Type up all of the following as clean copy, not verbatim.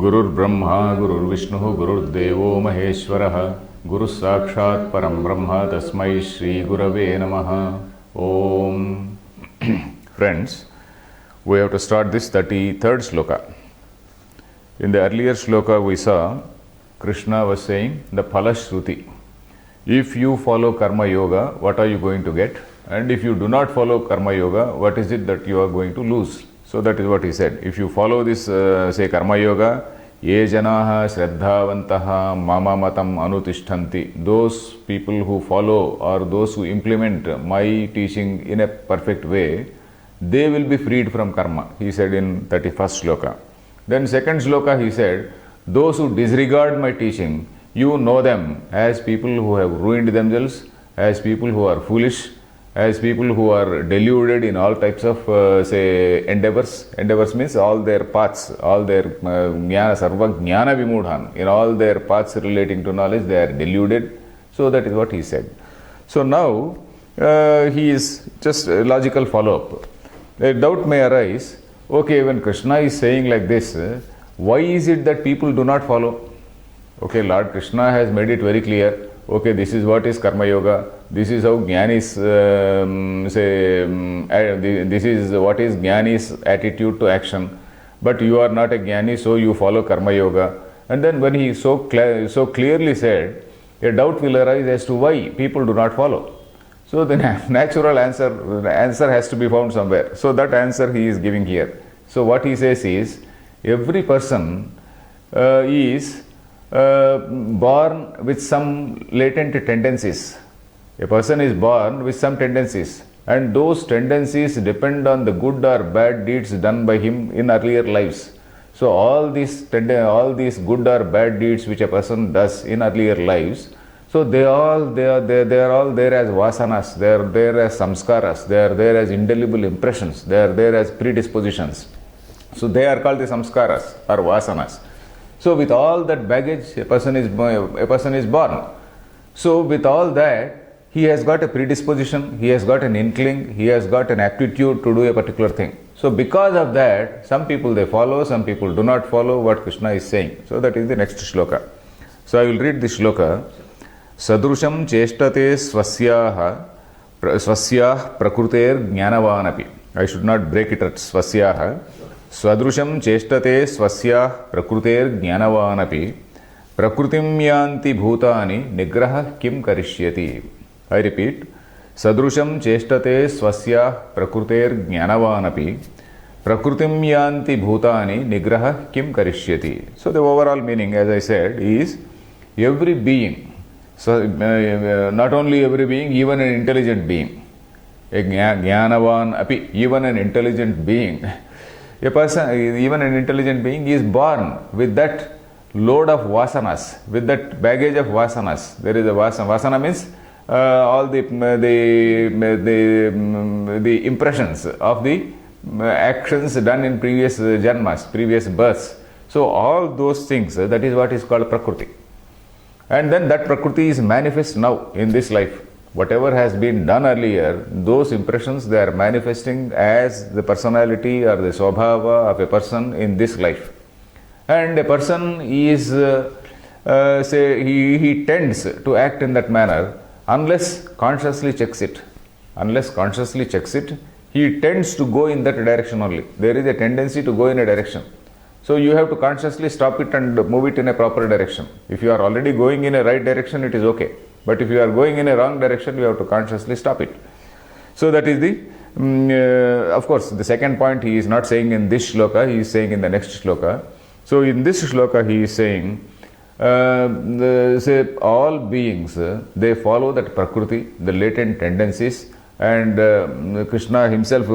गुरुर्ब्रह्मा गुरुर्विष्णुः गुरुर्देवो महेश्वरः गुरुः साक्षात् परं ब्रह्म तस्मै श्री गुरवे नमः. Om. Friends, we have to start this 33rd shloka. In the earlier shloka we saw Krishna was saying the Phalashruti. If you follow Karma Yoga, what are you going to get? And if you do not follow Karma Yoga, what is it that you are going to lose? So that is what he said. If you follow this, say Karma Yoga, ye janaha shraddhavantaha mama matam anutishtanti, those people who follow or those who implement my teaching in a perfect way, they will be freed from karma, he said in 31st shloka. Then second shloka he said, those who disregard my teaching, you know them as people who have ruined themselves, as people who are foolish, as people who are deluded in all types of say endeavors. Endeavors means all their paths, all their jnana, sarva jnana vimudhan. In all their paths relating to knowledge, they are deluded. So that is what he said. So now he is just a logical follow-up. A doubt may arise, okay, when Krishna is saying like this, why is it that people do not follow? Okay, Lord Krishna has made it very clear. Okay, this is what is Karma Yoga. This is how Jnani's, this is what is Jnani's attitude to action. But you are not a Jnani, so you follow Karma Yoga. And then when he so clearly said, a doubt will arise as to why people do not follow. So the natural answer has to be found somewhere. So that answer he is giving here. So what he says is, every person is born with some latent tendencies. A person is born with some tendencies, and those tendencies depend on the good or bad deeds done by him in earlier lives. So all these good or bad deeds which a person does in earlier lives, so they are all there as vasanas, they are there as samskaras, they are there as indelible impressions, they are there as predispositions. So they are called the samskaras or vasanas. So with all that baggage, a person is born. So with all that, he has got a predisposition, he has got an inkling, he has got an aptitude to do a particular thing. So because of that, some people they follow, some people do not follow what Krishna is saying. So that is the next shloka. So I will read this shloka. Sadrusham cheshtate swasyah prakruter jnanavanapi. I should not break it at swasyah. Swadrusham cheshtate swasyah prakruter jnanavanapi prakrutim yanti bhutani nigraha kim karishyati. I repeat, Sadrusham cheshtate swasya prakruter jnanavanapi prakrutim yanti bhutani nigraha kim karishyati. So the overall meaning, as I said, is every being, so not only every being, even an intelligent being, a jnanavan api, even an intelligent being, a person, even an intelligent being is born with that load of vasanas, with that baggage of vasanas. There is a vasana means all the impressions of the actions done in previous janmas, previous births. So all those things, that is what is called Prakriti. And then that Prakriti is manifest now in this life. Whatever has been done earlier, those impressions, they are manifesting as the personality or the swabhava of a person in this life. And a person is, he tends to act in that manner unless consciously checks it. Unless consciously checks it, he tends to go in that direction only. There is a tendency to go in a direction. So you have to consciously stop it and move it in a proper direction. If you are already going in a right direction, it is okay. But if you are going in a wrong direction, you have to consciously stop it. So that is the, of course, the second point he is not saying in this shloka, he is saying in the next shloka. So in this shloka he is saying, say all beings, they follow that Prakriti, the latent tendencies, and Krishna himself,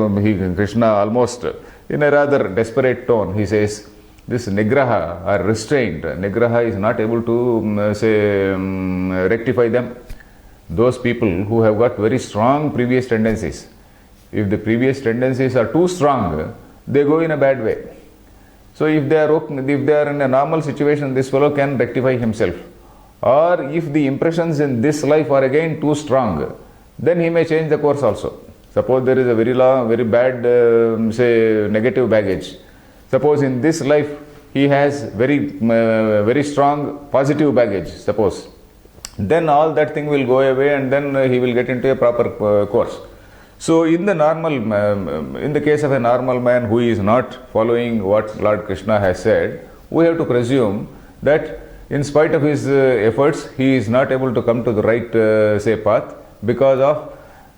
Krishna almost in a rather desperate tone, he says, this nigraha or restraint, nigraha is not able to rectify them. Those people who have got very strong previous tendencies, if the previous tendencies are too strong, they go in a bad way. So if they are in a normal situation, this fellow can rectify himself. Or if the impressions in this life are again too strong, then he may change the course also. Suppose there is a very bad, negative baggage. Suppose in this life he has very strong positive baggage, suppose, then all that thing will go away and then he will get into a proper course. So in the case of a normal man who is not following what Lord Krishna has said, we have to presume that in spite of his efforts, he is not able to come to the right path because of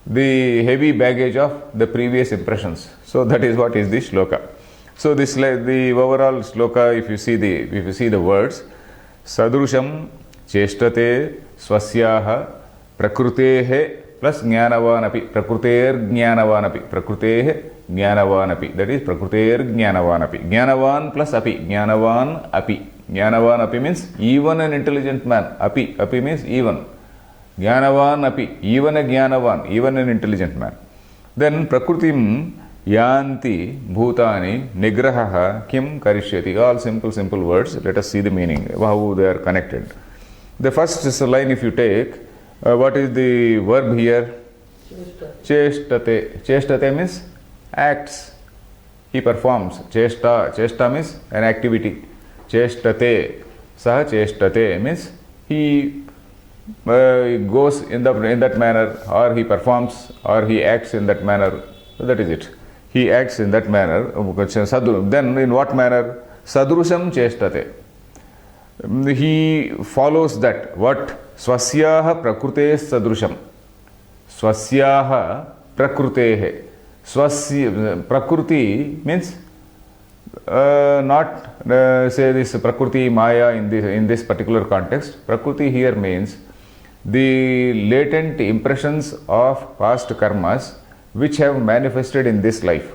the heavy baggage of the previous impressions. So that is what is the shloka. So this the overall shloka, if you see the words, sadrusham cheshtate swasyaha prakrutehe plus jnanavanapi, prakruter jnanavanapi, prakrutehe jnanavanapi, that is prakruter jnanavanapi, jnanavan plus api, jnanavan api. Jnanavan api means even an intelligent man. Api means even. Jnanavan api, even a jnanavan, even an intelligent man. Then prakrutim yanti bhutani nigraha kim karishyati. All simple words. Let us see the meaning, how they are connected. The first line, if you take, what is the verb here? Cheshtate. Cheshtate means acts. He performs. Cheshta means an activity. Cheshtate. Saha cheshtate means he goes in that manner, or he performs, or he acts in that manner. So that is it. He acts in that manner. Then in what manner? Sadrusham cheshtate. He follows that. What? Swasyaha prakrute sadrusham. Swasyaha prakrutehe. Prakriti means not say this Prakriti Maya in this particular context. Prakriti here means the latent impressions of past karmas which have manifested in this life.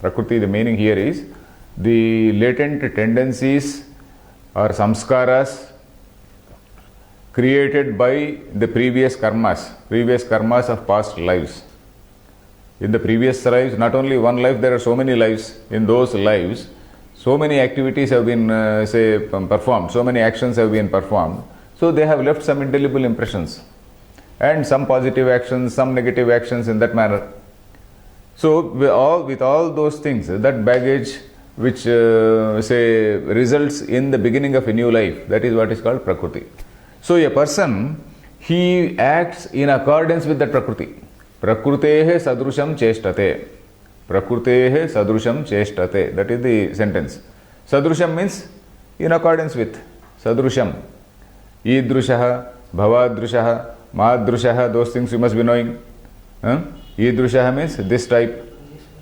Prakriti, the meaning here is the latent tendencies or samskaras created by the previous karmas of past lives. In the previous lives, not only one life, there are so many lives. In those lives, so many activities have been performed, so many actions have been performed. So they have left some indelible impressions, and some positive actions, some negative actions in that manner. So with all those things, that baggage which results in the beginning of a new life, that is what is called Prakriti. So a person, he acts in accordance with that Prakriti. Prakrutehe sadrusham cheshtate. Prakrutehe sadrusham cheshtate. That is the sentence. Sadrusham means in accordance with. Sadrusham. Idrushaha, bhavadrushaha, madrushaha, those things you must be knowing. Idrushaha means this type.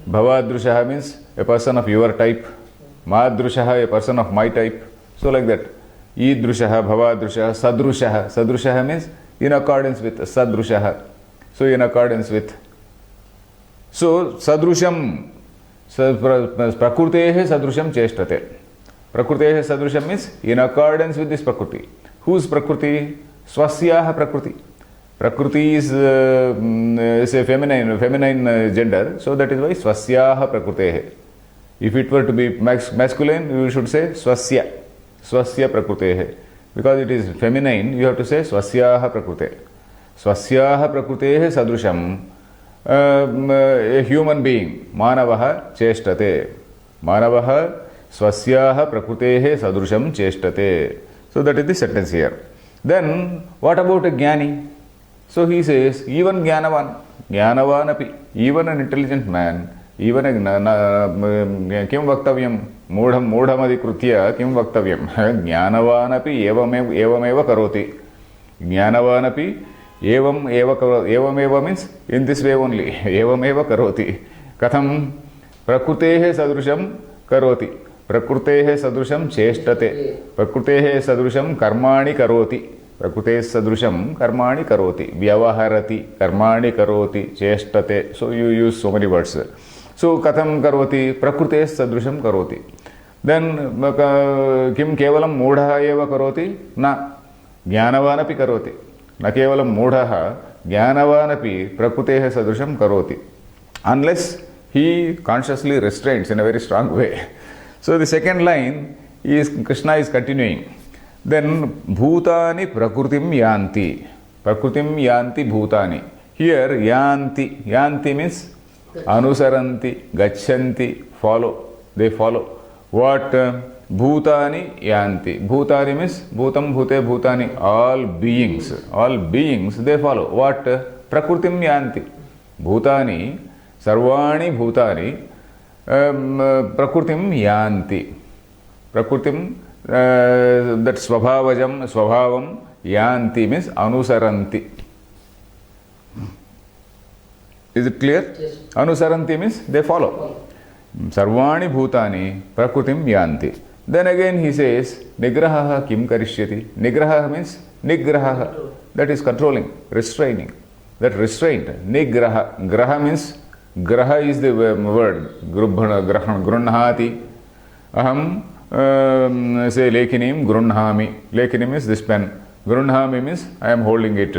Bhavadrushaha means a person of your type. Madrushaha, a person of my type. So like that. Idrushaha, bhavadrushaha, sadrushaha. Sadrushaha means in accordance with. Sadrushaha. So in accordance with. So sadrusham, prakrutehe sadrusham cheshtate. Prakrutehe sadrusham means in accordance with this Prakriti. Whose Prakriti? Swasyaha Prakriti. Prakriti is a feminine gender, so that is why swasyaha Prakrutehe. If it were to be masculine, you should say swasya Prakrutehe. Because it is feminine, you have to say swasyaha Prakrute. Swasyaha Prakrutehe sadrusham. A human being, Manavaha cheshtate. Manavaha swasyaha Prakrutehe sadrusham cheshtate. So that is the sentence here. Then what about a jnani? So he says, even jnanavan api, even an intelligent man, even a kim vaktavyam, mudhamadhikrutya kim vaktavyam, jnanavan api evameva karoti. Jnanavan api evam eva means in this way only. Evam eva karoti. Katham prakrutehe sadrusham karoti. Prakrutehe sadrusham cheshtate. Prakrutehe sadrusham karmani karoti. Prakrute sadrusham karmani karoti. Vyavaharati karmani karoti. Cheshtate. So you use so many words. So katham karoti. Prakrute sadrusham karoti. Then kim kevalam mudha eva karoti? Na. Jnanavanapi karoti. Na kevalam mudha. Jnanavanapi prakrutehe sadrusham karoti. Unless he consciously restrains in a very strong way. So the second line is Krishna is continuing. Then bhutani prakrutim yanti. Prakrutim yanti bhutani. Here yanti. Yanti means anusaranti, gachanti, follow. They follow. What? Bhutani yanti. Bhutani means Bhutam Bhute Bhutani. All beings, they follow. What? Prakrutim yanti. Bhutani, Sarvani Bhutani, Prakrutim yanti. Prakrutim, that Swabhavam, yanti means anusaranti. Is it clear? Yes. Anusaranti means they follow. Sarvani Bhutani Prakrutim yanti. Then again he says, Nigraha kim karishyati. Nigraha means Nigraha. That is controlling, restraining. That restraint. Nigraha. Graha means, Graha is the word. Grunhati. Aham say Lekinim Grunhami. Lekinim is this pen. Grunhami means I am holding it.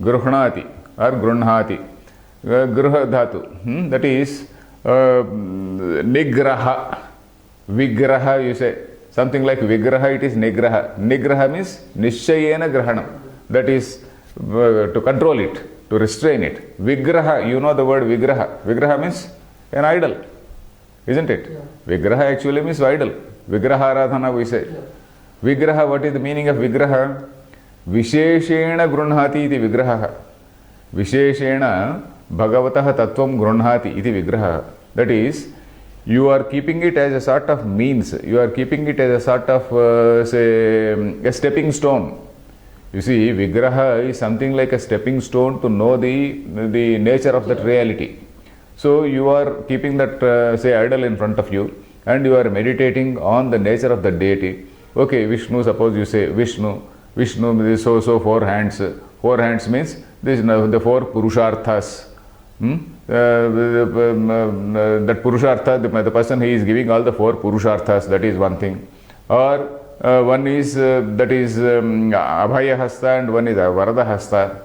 Gruhnati or Grunhati. Gruha dhatu. That is Nigraha. Vigraha, you say. Something like Vigraha, it is Nigraha. Nigraha means Nishchayena Grahanam. That is to control it, to restrain it. Vigraha, you know the word Vigraha. Vigraha means an idol, isn't it? Yeah. Vigraha actually means idol. Vigraha Aradhana, we say. Yeah. Vigraha, what is the meaning of Vigraha? Visheshena Grunhati iti Vigraha. Visheshena Bhagavataha Tattvam Grunhati iti Vigraha. That is, you are keeping it as a sort of means. You are keeping it as a sort of, say, a stepping stone. You see, Vigraha is something like a stepping stone to know the nature of that reality. So, you are keeping that, say, idol in front of you and you are meditating on the nature of the deity. Okay, Vishnu, suppose you say Vishnu. Vishnu is so 4 hands. 4 hands means this, the 4 Purusharthas. That Purushartha, the person he is giving all the 4 Purusharthas, that is one thing. Or one is, that is Abhaya Hasta and one is Varada Hasta.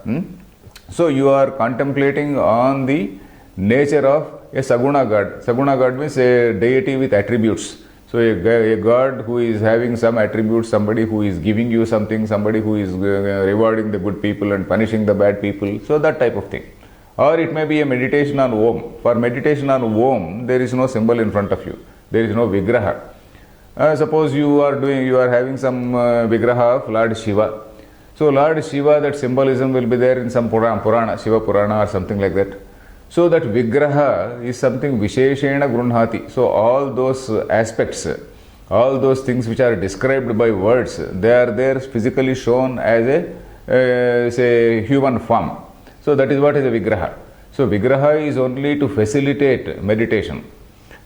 So you are contemplating on the nature of a Saguna God. Saguna God means a deity with attributes. So a God who is having some attributes, somebody who is giving you something, somebody who is rewarding the good people and punishing the bad people. So that type of thing. Or it may be a meditation on Om. For meditation on Om, there is no symbol in front of you. There is no Vigraha. Suppose you are having some Vigraha of Lord Shiva. So Lord Shiva, that symbolism will be there in some Purana, Shiva Purana or something like that. So that Vigraha is something Visheshena Grunhati. So all those aspects, all those things which are described by words, they are there physically shown as a, say, human form. So that is what is a Vigraha. So Vigraha is only to facilitate meditation.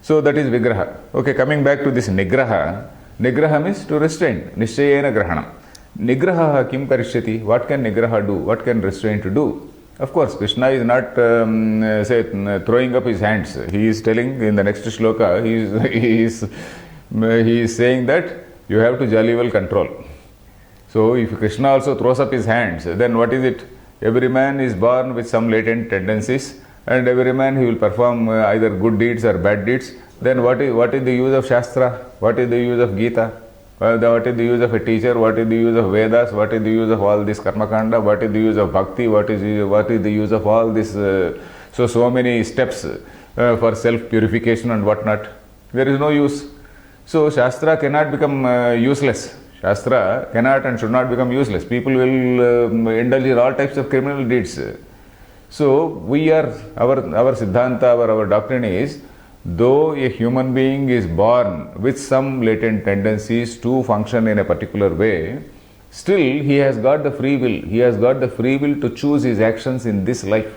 So that is Vigraha. Okay, coming back to this Nigraha. Nigraha means to restrain. Nishchayena Grahanam. Nigraha kim karishyati. What can Nigraha do? What can restraint do? Of course, Krishna is not throwing up his hands. He is telling in the next shloka, he is saying that you have to jolly well control. So if Krishna also throws up his hands, then what is it? Every man is born with some latent tendencies, and every man he will perform either good deeds or bad deeds. Then what is the use of Shastra? What is the use of Gita? What is the use of a teacher? What is the use of Vedas? What is the use of all this Karma Kanda? What is the use of Bhakti? What is the use of all this? So many steps for self-purification and whatnot. There is no use. So Shastra cannot become useless. Shastra cannot and should not become useless. People will indulge in all types of criminal deeds. So we are, our Siddhanta, our doctrine is, though a human being is born with some latent tendencies to function in a particular way, still he has got the free will. He has got the free will to choose his actions in this life.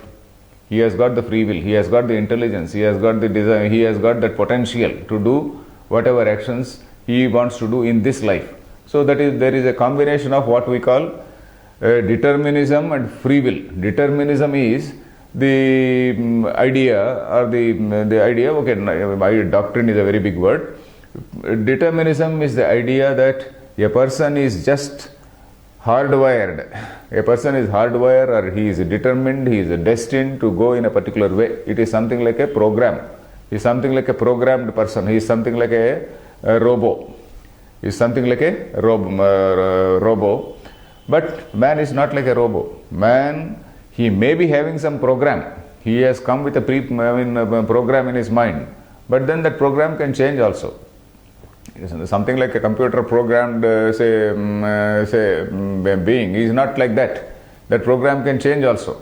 He has got the free will. He has got the intelligence. He has got the desire. He has got that potential to do whatever actions he wants to do in this life. So that is, there is a combination of what we call determinism and free will. Determinism is the idea, or the idea, okay, doctrine is a very big word. Determinism is the idea that a person is just hardwired. A person is hardwired, or he is determined, he is destined to go in a particular way. It is something like a program. He is something like a programmed person. He is something like a robo. He is something like a robo. But man is not like a robo. Man, he may be having some program. He has come with a program in his mind. But then that program can change also. Something like a computer programmed, being is not like that. That program can change also.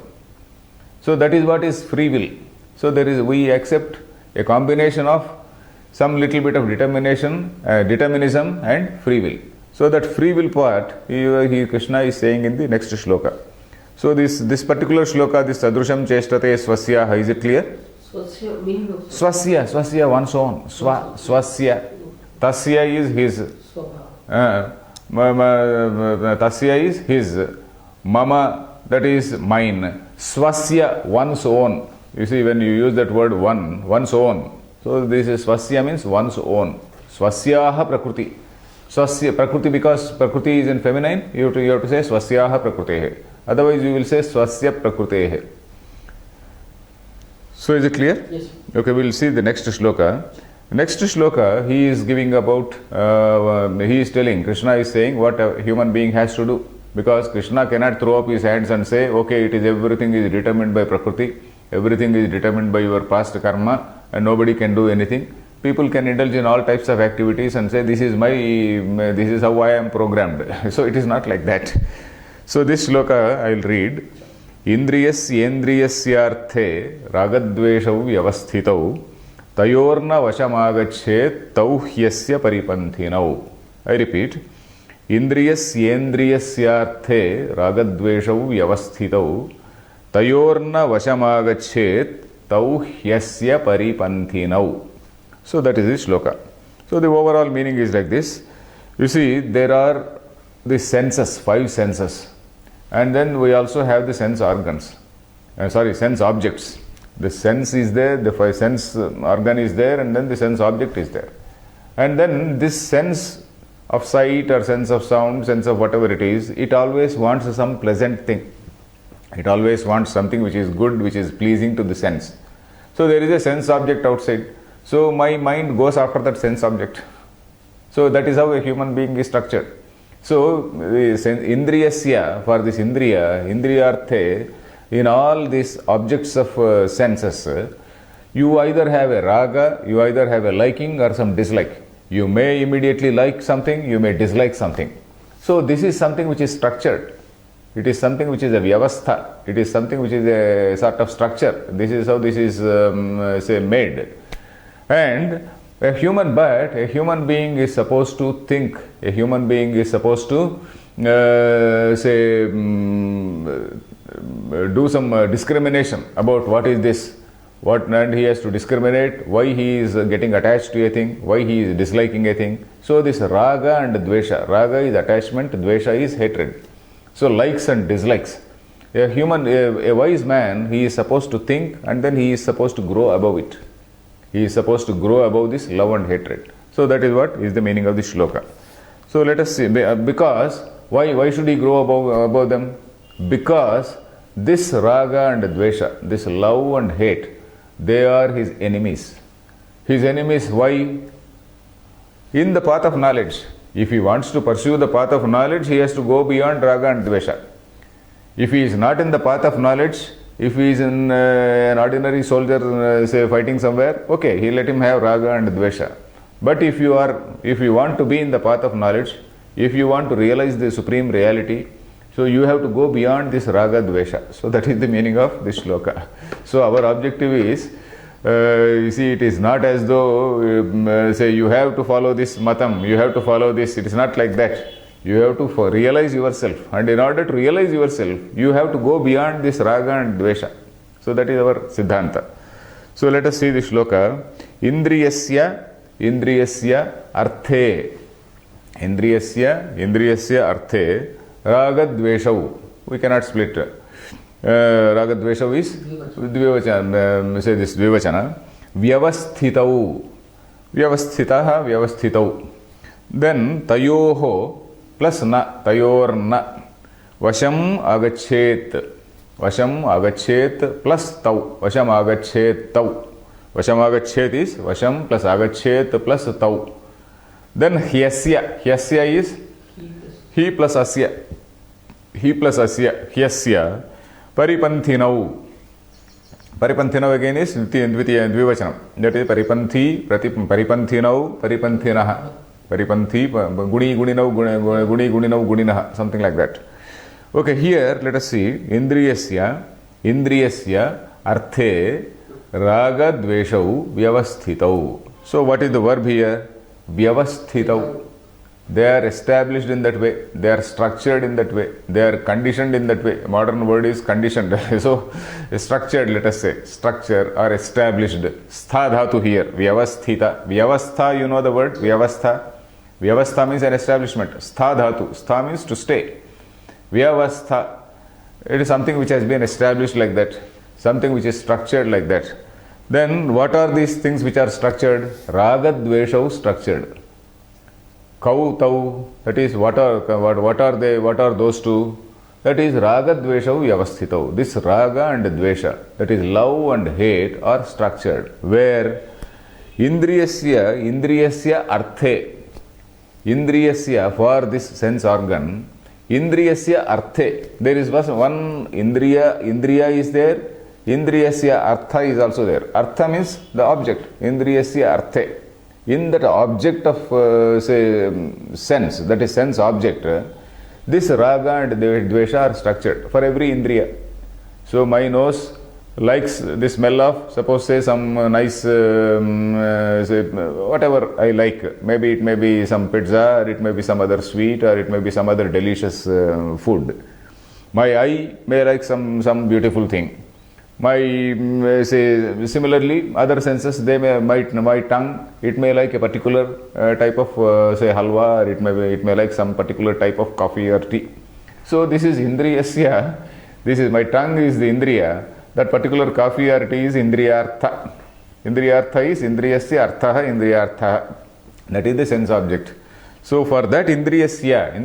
So that is what is free will. So we accept a combination of some little bit of determinism and free will. So that free will part, Krishna is saying in the next shloka. So this particular shloka, this Sadrusham Cheshtate Swasya, is it clear? Swasya meaning of Swasya, one's own. Swasya. Tasya is his. Tasya is his. Mama, that is mine. Swasya, one's own. You see, when you use that word one's own. So this is Swasya means one's own. Swasyaha Prakriti. Swasya Prakriti, because Prakriti is in feminine, you have to say Swasyaha Prakrutehe. Otherwise you will say Swasya Prakrutehe. So is it clear? Yes. Okay, we will see the next shloka. Next shloka, he is giving about, he is telling, Krishna is saying what a human being has to do. Because Krishna cannot throw up his hands and say, okay, everything is determined by Prakriti, everything is determined by your past karma, and nobody can do anything. People can indulge in all types of activities and say, this is how I am programmed. So it is not like that. So this shloka I will read. Indriyasyendrayasyarthe ragadveshau vyavasthitau tayorna vashamagachet tau hyasya paripanthinau. I repeat. Indriyasyendrayasyarthe ragadveshau vyavasthitau tayorna vashamagachet tau hyasya paripanthinau. So that is the shloka. So the overall meaning is like this. You see, there are the senses, 5 senses. And then we also have the sense organs. Sense objects. The sense is there, the sense organ is there, and then the sense object is there. And then this sense of sight or sense of sound, sense of whatever it is, it always wants some pleasant thing. It always wants something which is good, which is pleasing to the sense. So there is a sense object outside. So my mind goes after that sense object. So that is how a human being is structured. So indriyasya, for this indriyarthe, in all these objects of senses, you either have a raga, you either have a liking or some dislike. You may immediately like something, you may dislike something. So this is something which is structured. It is something which is a vyavastha. It is something which is a sort of structure. This is how this is made. And a human being is supposed to think. A human being is supposed to do some discrimination about what is this. And he has to discriminate why he is getting attached to a thing, why he is disliking a thing. So this raga and dvesha. Raga is attachment, dvesha is hatred. So likes and dislikes. A wise man, he is supposed to think and then he is supposed to grow above it. He is supposed to grow above this love and hatred. So that is what is the meaning of this shloka. So let us see, because why should he grow above them? Because this raga and dvesha, this love and hate, they are his enemies. His enemies, why? In the path of knowledge. If he wants to pursue the path of knowledge, he has to go beyond raga and dvesha. If he is not in the path of knowledge, if he is an ordinary soldier, fighting somewhere, okay, he let him have raga and dvesha. But if you want to be in the path of knowledge, if you want to realize the supreme reality, so you have to go beyond this raga dvesha. So that is the meaning of this shloka. So our objective is, you see, it is not as though you have to follow this matam, you have to follow this. It is not like that. You have to realize yourself, and in order to realize yourself, you have to go beyond this raga and dvesha. So that is our siddhanta. So let us see the shloka. Indriyasya arthe. Indriyasya arthe raga dveshau. We cannot split. Raga dveshau is dvivachana. Say this dvivachana. Vyavasthitau. Vyavasthitaha vyavasthitau. Then tayoho plus na, tayorna. Vasham agachet plus tau. Vasham agachet tau. Vasham agachet is vasham plus agachet plus tau. Then hyasya. Hyasya is he plus asya. He plus asya. Hyasya. Paripanthinau. Paripanthinau again is dvivachanam. That is paripanthi, paripanthinau, paripanthinah. Paripanthi, Guni, Guninau, Guni, Guninau, Guninaha, something like that. Okay, here let us see. Indriyasya arthe raga dveshau vyavasthitau. So what is the verb here? Vyavasthitau. They are established in that way. They are structured in that way. They are conditioned in that way. Modern word is conditioned. So structured, let us say. Structure or established. Stha dhatu here. Vyavasthita. Vyavastha, you know the word? Vyavastha. Vyavastha means an establishment. Stha dhatu. Stha means to stay. Vyavastha. It is something which has been established like that. Something which is structured like that. Then what are these things which are structured? Raga dveshau structured. Kau tau, that is what are they, what are those two? That is raga dveshau vyavasthitau. This raga and dvesha, that is love and hate, are structured. Where indriyasya arthe, indriyasya for this sense organ, indriyasya arthe, there is one indriya is there, indriyasya artha is also there. Artha means the object, indriyasya arthe. In that object of sense, that is sense object, this raga and dvesha are structured for every indriya. So my nose likes the smell of, suppose say some nice, say whatever I like. Maybe it may be some pizza, or it may be some other sweet, or it may be some other delicious food. My eye may like some beautiful thing. My say similarly other senses, they may my tongue, it may like a particular type of say halwa, or it may like some particular type of coffee or tea. So this is indriyasya. This is my tongue is the indriya. That particular coffee or tea is indriyartha. Indriyartha is indriyasya artha indriyartha. That is the sense object. So for that indriyasya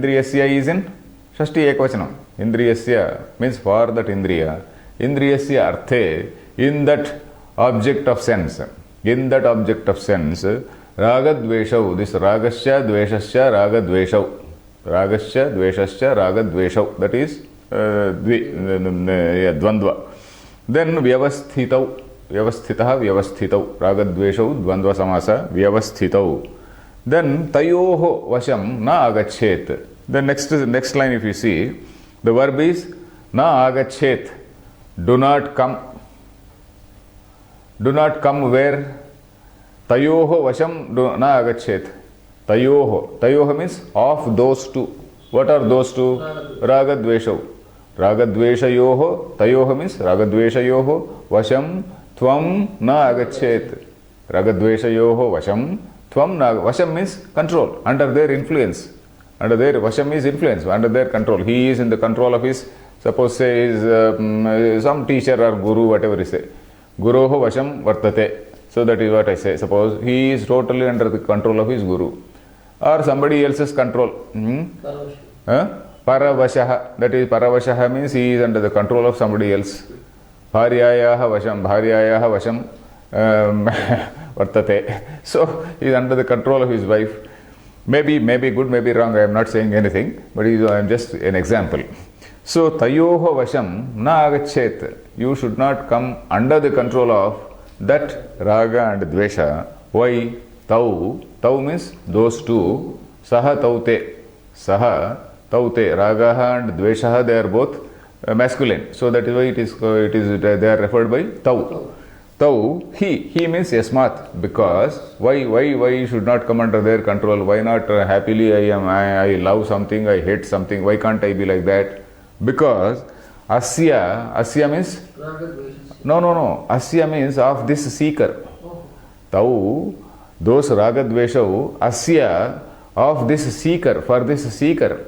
is in Shashti Ekvachanam. Indriyasya means for that indriya. Indriyasya arthe, in that object of sense, raga dveshau, this ragasya dveshasya raga dveshau, that is dvandva. Then vyavasthitau, raga dveshau dvandva samasa, vyavasthitau. Then tayoho vasham na agachet. The next line, if you see, the verb is na agachet. Do not come. Do not come where? Tayoho vasham na agachet. Tayoho means of those two. What are those two? Raga dveshau. Raga dveshayoho. Tayoho means raga dveshayoho. Vasham tvam na agachet. Raga dveshayoho vasham tvam na. Vasham means control. Under their influence. Under their vasham is influence. Under their control. He is in the control of his. Suppose say is some teacher or guru, whatever you say. Guroho vasham vartate. So that is what I say. Suppose he is totally under the control of his guru. Or somebody else's control. Paravashaha. That is paravashaha means he is under the control of somebody else. Bharyayaha vasham vartate. So he is under the control of his wife. Maybe good, maybe wrong. I am not saying anything. But I am just an example. So, tayoho vasham na agachet. You should not come under the control of that raga and dvesha. Why? Tau means those two. Saha taute. Ragaha and dvesha, they are both masculine. So that is why they are referred by tau. Tau, he means yasmat. Because why you should not come under their control? Why not happily I love something, I hate something? Why can't I be like that? Because asya means no. Asya means of this seeker. Tau, those raga dveshau, asya of this seeker, for this seeker.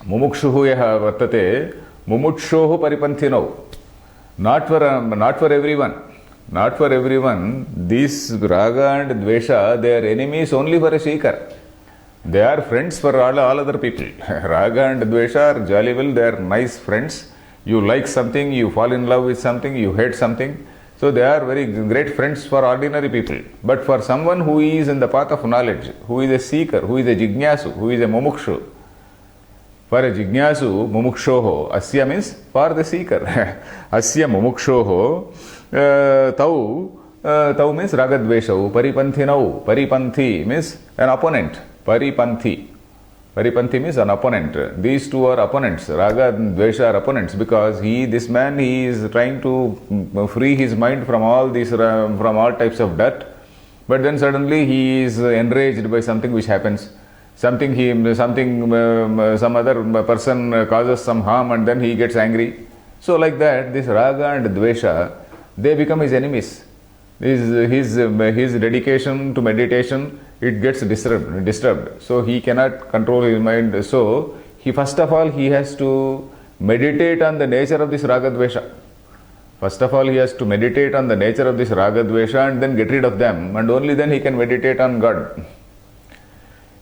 Mumukshuhu yaha vartate, mumukshohu paripanthinau. Not for everyone. Not for everyone. These raga and dvesha, they are enemies only for a seeker. They are friends for all other people. Raga and dvesha are jolly well, they are nice friends. You like something, you fall in love with something, you hate something. So they are very great friends for ordinary people. But for someone who is in the path of knowledge, who is a seeker, who is a jignasu, who is a mumukshu, for a jignasu, mumukshoho, asya means for the seeker. Asya mumukshoho, tau means ragadveshau, paripanthinau. Paripanthi means an opponent. Paripanthi. Paripanthi means an opponent. These two are opponents. Raga and Dvesha are opponents because this man is trying to free his mind from all all types of dirt. But then suddenly he is enraged by something which happens. Some other person causes some harm and then he gets angry. So like that, this Raga and Dvesha, they become his enemies. His dedication to meditation, it gets disturbed. So he cannot control his mind. So first of all he has to meditate on the nature of this Raga Dvesha. First of all he has to meditate on the nature of this Raga Dvesha and then get rid of them, and only then he can meditate on God.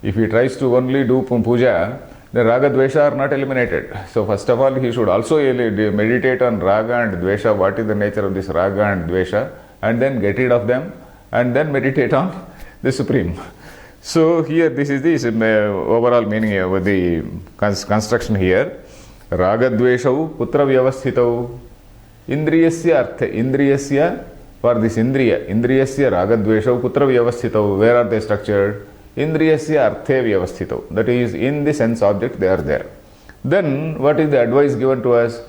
If he tries to only do puja, the Raga Dvesha are not eliminated. So first of all he should also meditate on Raga and Dvesha, what is the nature of this Raga and Dvesha, and then get rid of them, and then meditate on the Supreme. So here this is the overall meaning of the construction here. Raga Dveshau putra vyavasthitau. Indriyasya artha. Indriyasya, for this Indriyasya Raga Dveshau putra vyavasthitau. Where are they structured? Indriyasya arthe vyavasthitau. That is, in the sense object they are there. Then what is the advice given to us?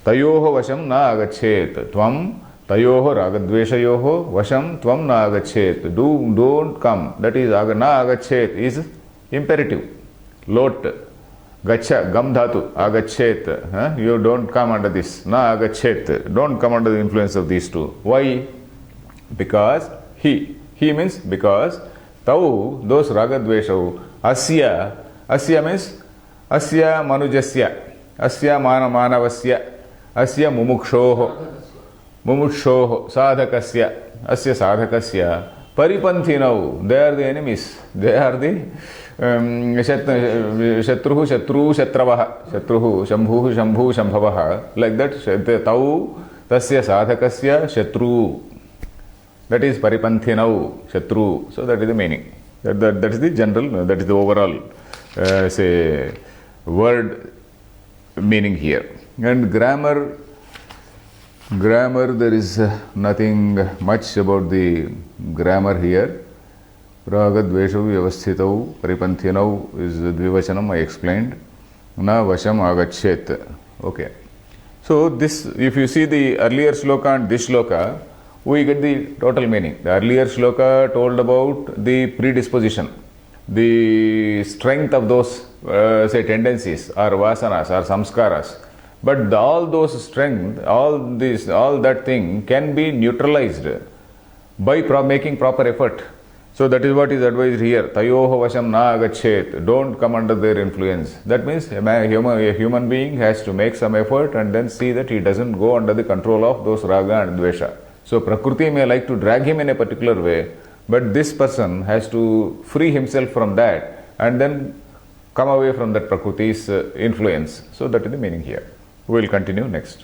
Tayoho vasham na agachet. Tvam tayoho ragadveshayoho vasham tvam na agachet. Don't come. That is, na agachet is imperative. Lot. Gacha, gam dhatu, agachet. You don't come under this. Na agachet. Don't come under the influence of these two. Why? Because he means because tau, those ragadveshau, asya means asya manujasya, asya manavasya, asya mumukshoho, sadhakasya, asya sadhakasya, paripanthinau, they are the enemies, they are the shatruhu, shatravaha, shambhuhu, shambhavaha, like that, tau, tasya sadhakasya, shatru. That is paripanthinau, shatru. So that is the meaning. That is the general, that is the overall word meaning here. And grammar, there is nothing much about the grammar here. Raga dveshu vyavasthitau paripanthinau is dvivachanam, I explained. Na vasham agachet. Okay. So this, if you see the earlier sloka and this sloka, we get the total meaning. The earlier sloka told about the predisposition, the strength of those tendencies or vasanas or samskaras. But all those strength, all that thing can be neutralized by making proper effort. So that is what is advised here. Tayoho vasham na agachet. Don't come under their influence. That means a human being has to make some effort and then see that he doesn't go under the control of those raga and dvesha. So Prakriti may like to drag him in a particular way, but this person has to free himself from that and then come away from that Prakriti's influence. So that is the meaning here. We will continue next.